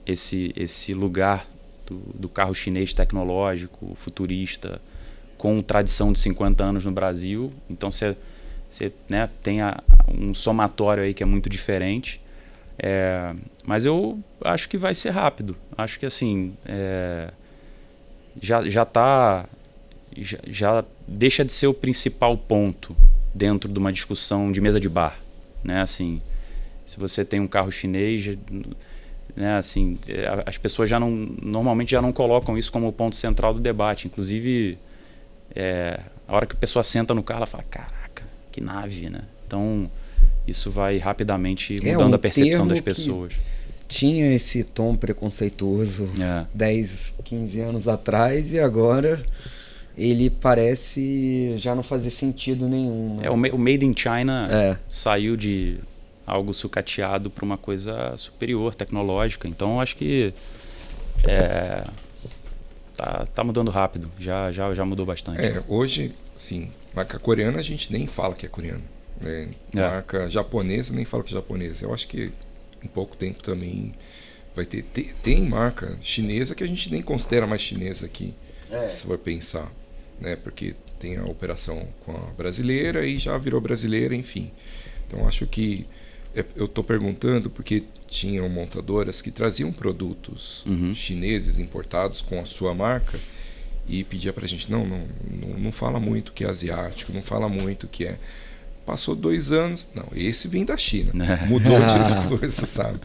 esse lugar do carro chinês tecnológico, futurista, com tradição de 50 anos no Brasil. Então você né, tem um somatório aí que é muito diferente. Mas eu acho que vai ser rápido. Acho que assim já deixa de ser o principal ponto dentro de uma discussão de mesa de bar, né? Assim, se você tem um carro chinês, né? Assim, as pessoas normalmente já não colocam isso como ponto central do debate. Inclusive, a hora que a pessoa senta no carro, ela fala: caraca, que nave, né? Então, isso vai rapidamente mudando a percepção das pessoas. Tinha esse tom preconceituoso 10, 15 anos atrás, e agora ele parece já não fazer sentido nenhum, né? O Made in China saiu de algo sucateado para uma coisa superior, tecnológica. Então, acho que tá mudando rápido. Já mudou bastante. Hoje, assim, marca coreana a gente nem fala que é coreana. Marca japonesa nem fala que é japonesa. Eu acho que em pouco tempo também vai ter. Tem marca chinesa que a gente nem considera mais chinesa aqui, se for pensar, né? Porque tem a operação com a brasileira e já virou brasileira, enfim. Então acho que eu estou perguntando porque tinham montadoras que traziam produtos chineses importados com a sua marca e pedia pra gente, não fala muito que é asiático, não fala muito que é. Passou 2 anos, esse vem da China, mudou o discurso, sabe?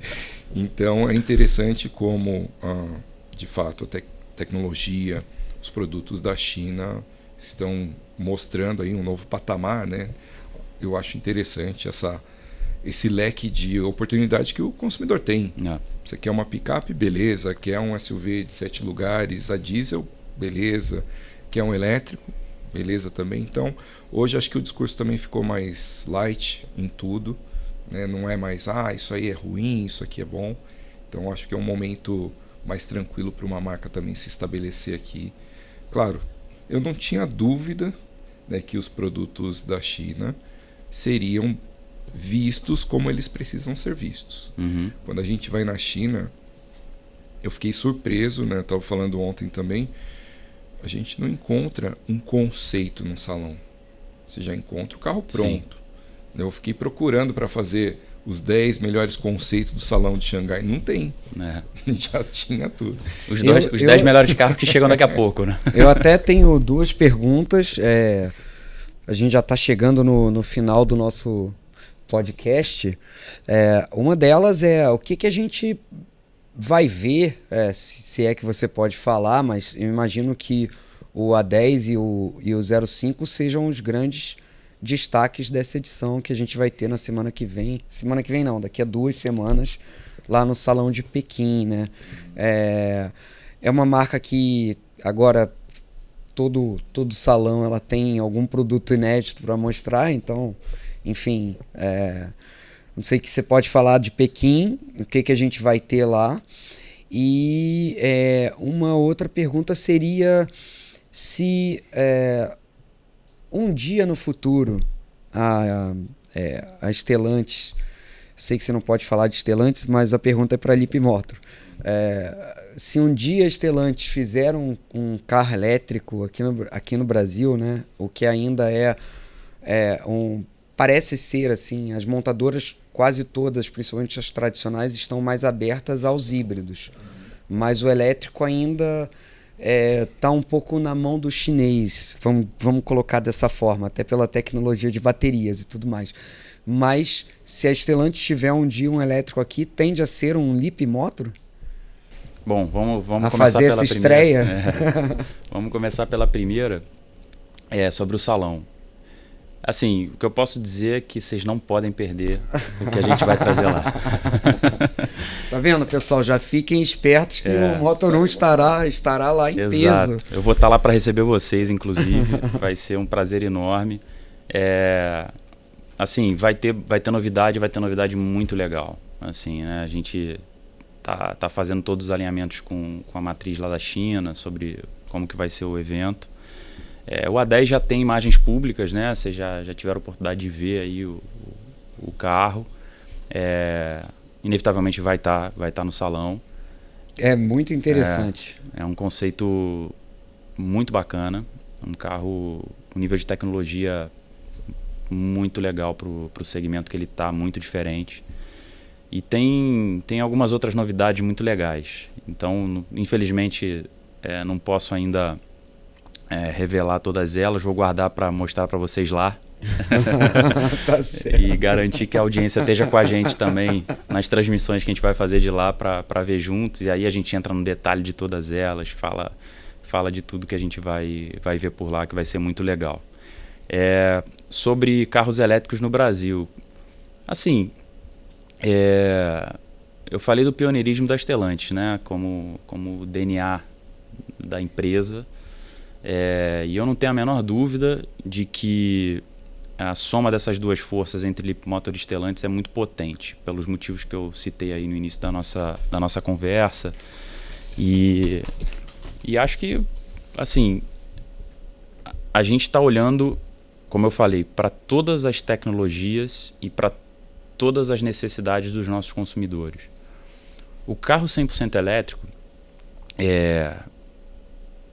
Então é interessante como, de fato, a tecnologia, os produtos da China estão mostrando aí um novo patamar, né? Eu acho interessante esse leque de oportunidade que o consumidor tem. Você quer uma picape? Beleza. Quer um SUV de 7 lugares a diesel? Beleza. Quer um elétrico? Beleza também. Então, hoje acho que o discurso também ficou mais light em tudo, né? Não é mais, isso aí é ruim, isso aqui é bom. Então, acho que é um momento mais tranquilo para uma marca também se estabelecer aqui. Claro, eu não tinha dúvida, né, que os produtos da China seriam vistos como eles precisam ser vistos. Quando a gente vai na China, eu fiquei surpreso, né? Eu estava falando ontem também, a gente não encontra um conceito no salão. Você já encontra o carro pronto. Sim. Eu fiquei procurando para fazer os 10 melhores conceitos do salão de Xangai. Não tem. Já tinha tudo. Os 10 melhores carros que chegam daqui a pouco, né? Eu até tenho 2 perguntas. A gente já está chegando no final do nosso podcast. Uma delas é o que a gente vai ver, se é que você pode falar, mas eu imagino que o A10 e o 05 sejam os grandes destaques dessa edição que a gente vai ter na semana que vem. Semana que vem não, daqui a 2 semanas, lá no Salão de Pequim, né? É uma marca que agora todo salão ela tem algum produto inédito para mostrar, então, enfim, não sei o que você pode falar de Pequim, o que a gente vai ter lá. E uma outra pergunta seria se um dia no futuro a Stellantis, sei que você não pode falar de Stellantis, mas a pergunta é para a Lipmotor. Se um dia a Stellantis fizer um carro elétrico aqui no Brasil, né, o que ainda parece ser assim, as montadoras quase todas, principalmente as tradicionais, estão mais abertas aos híbridos, mas o elétrico ainda está um pouco na mão do chinês, vamos colocar dessa forma, até pela tecnologia de baterias e tudo mais. Mas se a Stellantis tiver um dia um elétrico aqui, tende a ser um Lipmotor? Bom, vamos a começar fazer pela essa estreia. Vamos começar pela primeira, sobre o salão. Assim, o que eu posso dizer é que vocês não podem perder o que a gente vai trazer lá. Tá vendo, pessoal? Já fiquem espertos que o Motor 1 estará lá em peso. Eu vou estar lá para receber vocês, inclusive. Vai ser um prazer enorme. Assim, vai ter novidade muito legal. Assim, né? A gente tá fazendo todos os alinhamentos com a matriz lá da China sobre como que vai ser o evento. O A10 já tem imagens públicas, né? Vocês já tiveram a oportunidade de ver aí o carro. Inevitavelmente vai estar no salão. É muito interessante. É um conceito muito bacana. Um carro com nível de tecnologia muito legal para o segmento que ele está, muito diferente. E tem algumas outras novidades muito legais. Então, infelizmente, não posso ainda revelar todas elas. Vou guardar para mostrar para vocês lá. Tá certo. E garantir que a audiência esteja com a gente também nas transmissões que a gente vai fazer de lá para ver juntos. E aí a gente entra no detalhe de todas elas, fala de tudo que a gente vai ver por lá, que vai ser muito legal. Sobre carros elétricos no Brasil. Assim, eu falei do pioneirismo da Stellantis, né? Como DNA da empresa. E eu não tenho a menor dúvida de que a soma dessas duas forças entre Lipmotor e Stellantis é muito potente, pelos motivos que eu citei aí no início da nossa conversa. E acho que, assim, a gente está olhando, como eu falei, para todas as tecnologias e para todas as necessidades dos nossos consumidores. O carro 100% elétrico,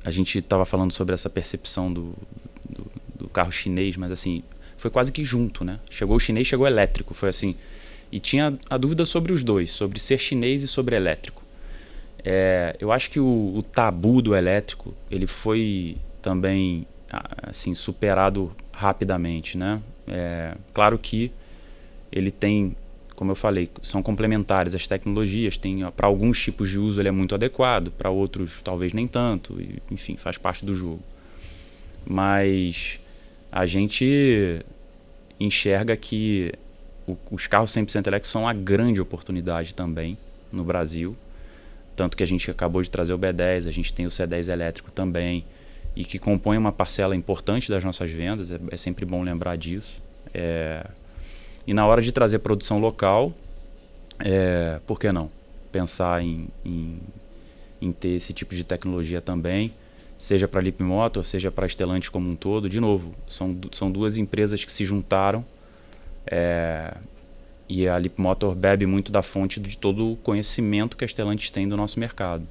a gente estava falando sobre essa percepção do carro chinês, mas assim, foi quase que junto, né? Chegou o chinês, chegou o elétrico, foi assim. E tinha a dúvida sobre os dois, sobre ser chinês e sobre elétrico. Eu acho que o tabu do elétrico, ele foi também assim, superado rapidamente, né? Claro que ele tem, como eu falei, são complementares as tecnologias, para alguns tipos de uso ele é muito adequado, para outros talvez nem tanto, enfim, faz parte do jogo. mas a gente enxerga que os carros 100% elétricos são uma grande oportunidade também no Brasil. Tanto que a gente acabou de trazer o B10, a gente tem o C10 elétrico também, e que compõe uma parcela importante das nossas vendas, é sempre bom lembrar disso. E na hora de trazer produção local, por que não? Pensar em ter esse tipo de tecnologia também, seja para a Leapmotor, seja para a Stellantis como um todo. De novo, são duas empresas que se juntaram, e a Leapmotor bebe muito da fonte de todo o conhecimento que a Stellantis tem do nosso mercado.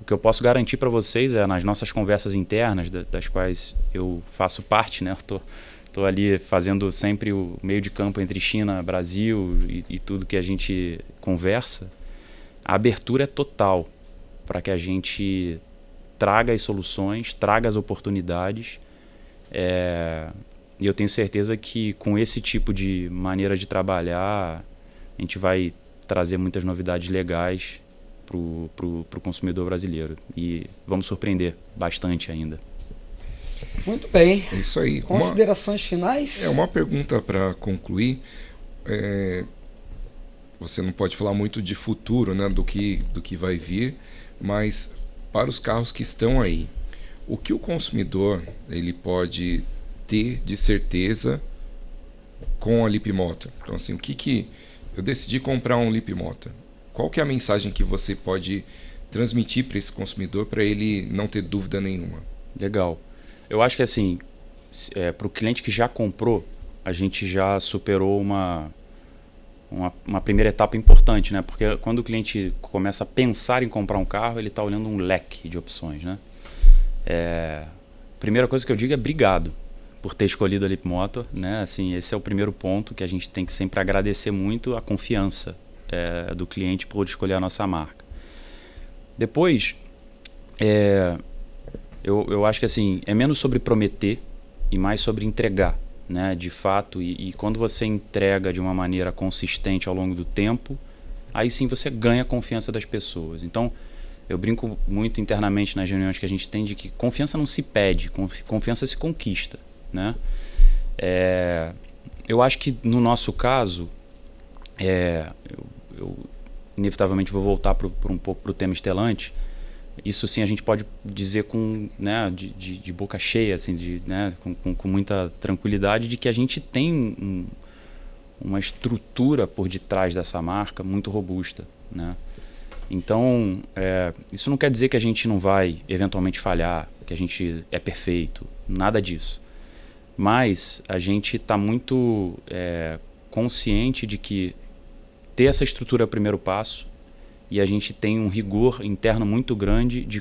O que eu posso garantir para vocês nas nossas conversas internas, das quais eu faço parte, né? Estou ali fazendo sempre o meio de campo entre China, Brasil e tudo que a gente conversa. A abertura é total para que a gente traga as soluções, traga as oportunidades. E eu tenho certeza que com esse tipo de maneira de trabalhar, a gente vai trazer muitas novidades legais pro consumidor brasileiro. E vamos surpreender bastante ainda. Muito bem. É isso aí. Considerações finais? Uma pergunta para concluir. Você não pode falar muito de futuro, né, do que vai vir, mas para os carros que estão aí, o que o consumidor ele pode ter de certeza com a Leapmotor? Então, assim, o que eu decidi comprar um Leapmotor? Qual que é a mensagem que você pode transmitir para esse consumidor para ele não ter dúvida nenhuma? Legal. Eu acho que assim, para o cliente que já comprou, a gente já superou uma primeira etapa importante, né? Porque quando o cliente começa a pensar em comprar um carro, ele está olhando um leque de opções, né? Primeira coisa que eu digo é obrigado por ter escolhido a Leapmotor, né? Assim, esse é o primeiro ponto que a gente tem que sempre agradecer muito, a confiança do cliente por escolher a nossa marca. Depois, eu acho que assim, é menos sobre prometer e mais sobre entregar, né? De fato, e quando você entrega de uma maneira consistente ao longo do tempo, aí sim você ganha a confiança das pessoas. Então, eu brinco muito internamente nas reuniões que a gente tem de que confiança não se pede, confiança se conquista, né? Eu acho que no nosso caso, eu inevitavelmente vou voltar um pouco para o tema Stellantis. Isso sim a gente pode dizer com, né, de boca cheia, assim, né, com muita tranquilidade, de que a gente tem uma estrutura por detrás dessa marca muito robusta, né? Então, isso não quer dizer que a gente não vai eventualmente falhar, que a gente é perfeito, nada disso. Mas a gente está muito consciente de que ter essa estrutura é o primeiro passo, e a gente tem um rigor interno muito grande de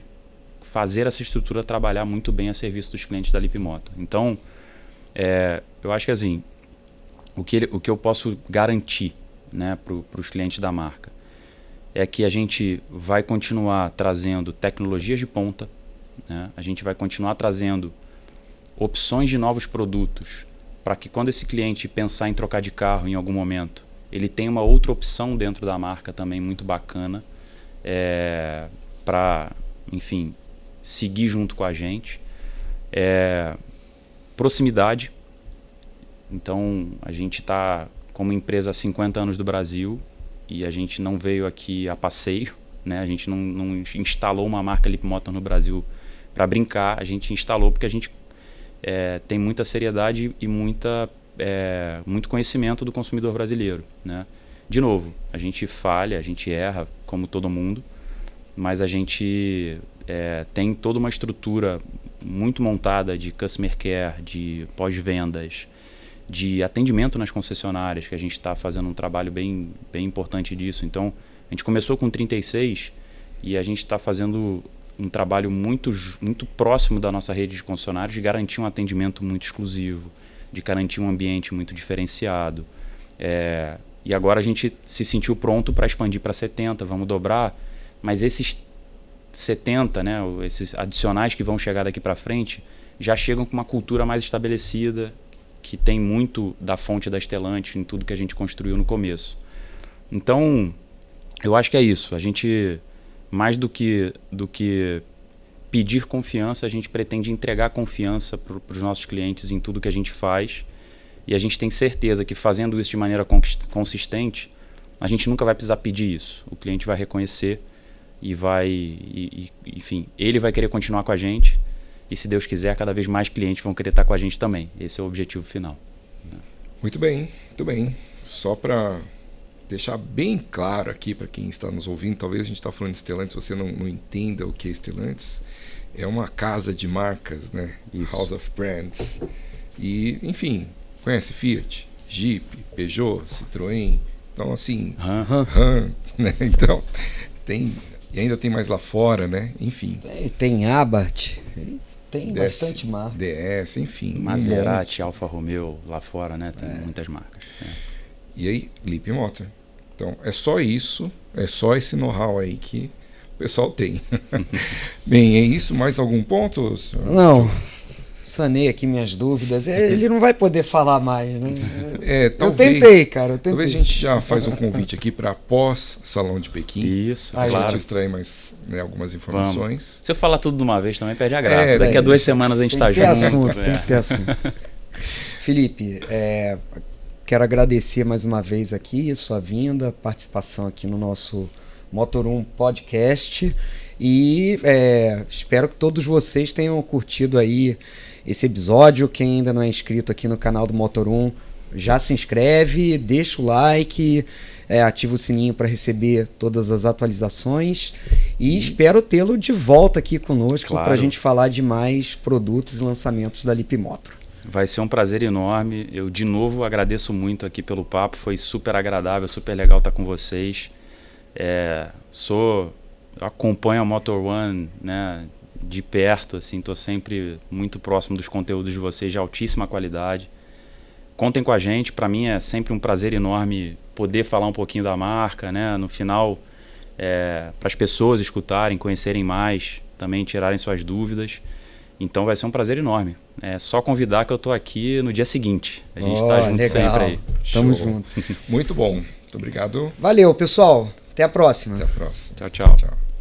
fazer essa estrutura trabalhar muito bem a serviço dos clientes da Leapmotor. Então, eu acho que assim, o que eu posso garantir, né, para os clientes da marca é que a gente vai continuar trazendo tecnologias de ponta, né? A gente vai continuar trazendo opções de novos produtos para que quando esse cliente pensar em trocar de carro em algum momento, ele tem uma outra opção dentro da marca também muito bacana, para, enfim, seguir junto com a gente. Proximidade. Então, a gente está como empresa há 50 anos do Brasil e a gente não veio aqui a passeio, né? A gente não instalou uma marca Leapmotor no Brasil para brincar, a gente instalou porque a gente tem muita seriedade e muito conhecimento do consumidor brasileiro, né? De novo, a gente falha, a gente erra, como todo mundo, mas a gente tem toda uma estrutura muito montada de customer care, de pós-vendas, de atendimento nas concessionárias, que a gente está fazendo um trabalho bem importante disso. Então, a gente começou com 36 e a gente está fazendo um trabalho muito próximo da nossa rede de concessionários, de garantir um atendimento muito exclusivo, de garantir um ambiente muito diferenciado. E agora a gente se sentiu pronto para expandir para 70, vamos dobrar, mas esses 70, né, esses adicionais que vão chegar daqui para frente, já chegam com uma cultura mais estabelecida, que tem muito da fonte da Stellantis em tudo que a gente construiu no começo. Então, eu acho que é isso. A gente, mais do que pedir confiança, a gente pretende entregar confiança para os nossos clientes em tudo que a gente faz. E a gente tem certeza que fazendo isso de maneira consistente, a gente nunca vai precisar pedir isso. O cliente vai reconhecer enfim, ele vai querer continuar com a gente. E se Deus quiser, cada vez mais clientes vão querer estar com a gente também. Esse é o objetivo final. Muito bem, muito bem. Só para deixar bem claro aqui para quem está nos ouvindo, talvez a gente está falando de Stellantis, você não entenda o que é Stellantis. É uma casa de marcas, né? Isso. House of Brands. E, enfim, conhece Fiat, Jeep, Peugeot, Citroën. Então, assim, Ram, né? Então, e ainda tem mais lá fora, né? Enfim. Tem Abarth, tem bastante marca. DS, enfim. Maserati, Alfa Romeo lá fora, né? Tem muitas marcas. E aí, Leapmotor. Então, é só isso, é só esse know-how aí que o pessoal tem. Bem, é isso? Mais algum ponto? Não, sanei aqui minhas dúvidas. Ele não vai poder falar mais, né? Talvez, eu tentei, cara. Talvez a gente já faz um convite aqui para após Salão de Pequim. Isso, a claro. gente extrair mais, né, algumas informações. Vamos. Se eu falar tudo de uma vez também perde a graça. Daqui a 2 semanas a gente está junto. Tem que ter assunto. Felipe, quero agradecer mais uma vez aqui sua vinda, participação aqui no nosso Motor1 Podcast e espero que todos vocês tenham curtido aí esse episódio. Quem ainda não é inscrito aqui no canal do Motor1, já se inscreve, deixa o like, ativa o sininho para receber todas as atualizações e espero tê-lo de volta aqui conosco para a gente falar de mais produtos e lançamentos da Leapmotor. Vai ser um prazer enorme. Eu, de novo, agradeço muito aqui pelo papo. Foi super agradável, super legal estar com vocês. Eu acompanho a Motor1, né, de perto. Estou sempre muito próximo dos conteúdos de vocês, de altíssima qualidade. Contem com a gente. Para mim é sempre um prazer enorme poder falar um pouquinho da marca, né? No final, para as pessoas escutarem, conhecerem mais, também tirarem suas dúvidas. Então vai ser um prazer enorme. É só convidar que eu estou aqui no dia seguinte. A gente está junto legal. sempre aí. Tamo junto. Muito bom. Muito obrigado. Valeu, pessoal. Até a próxima. Até a próxima. Tchau, tchau. Tchau.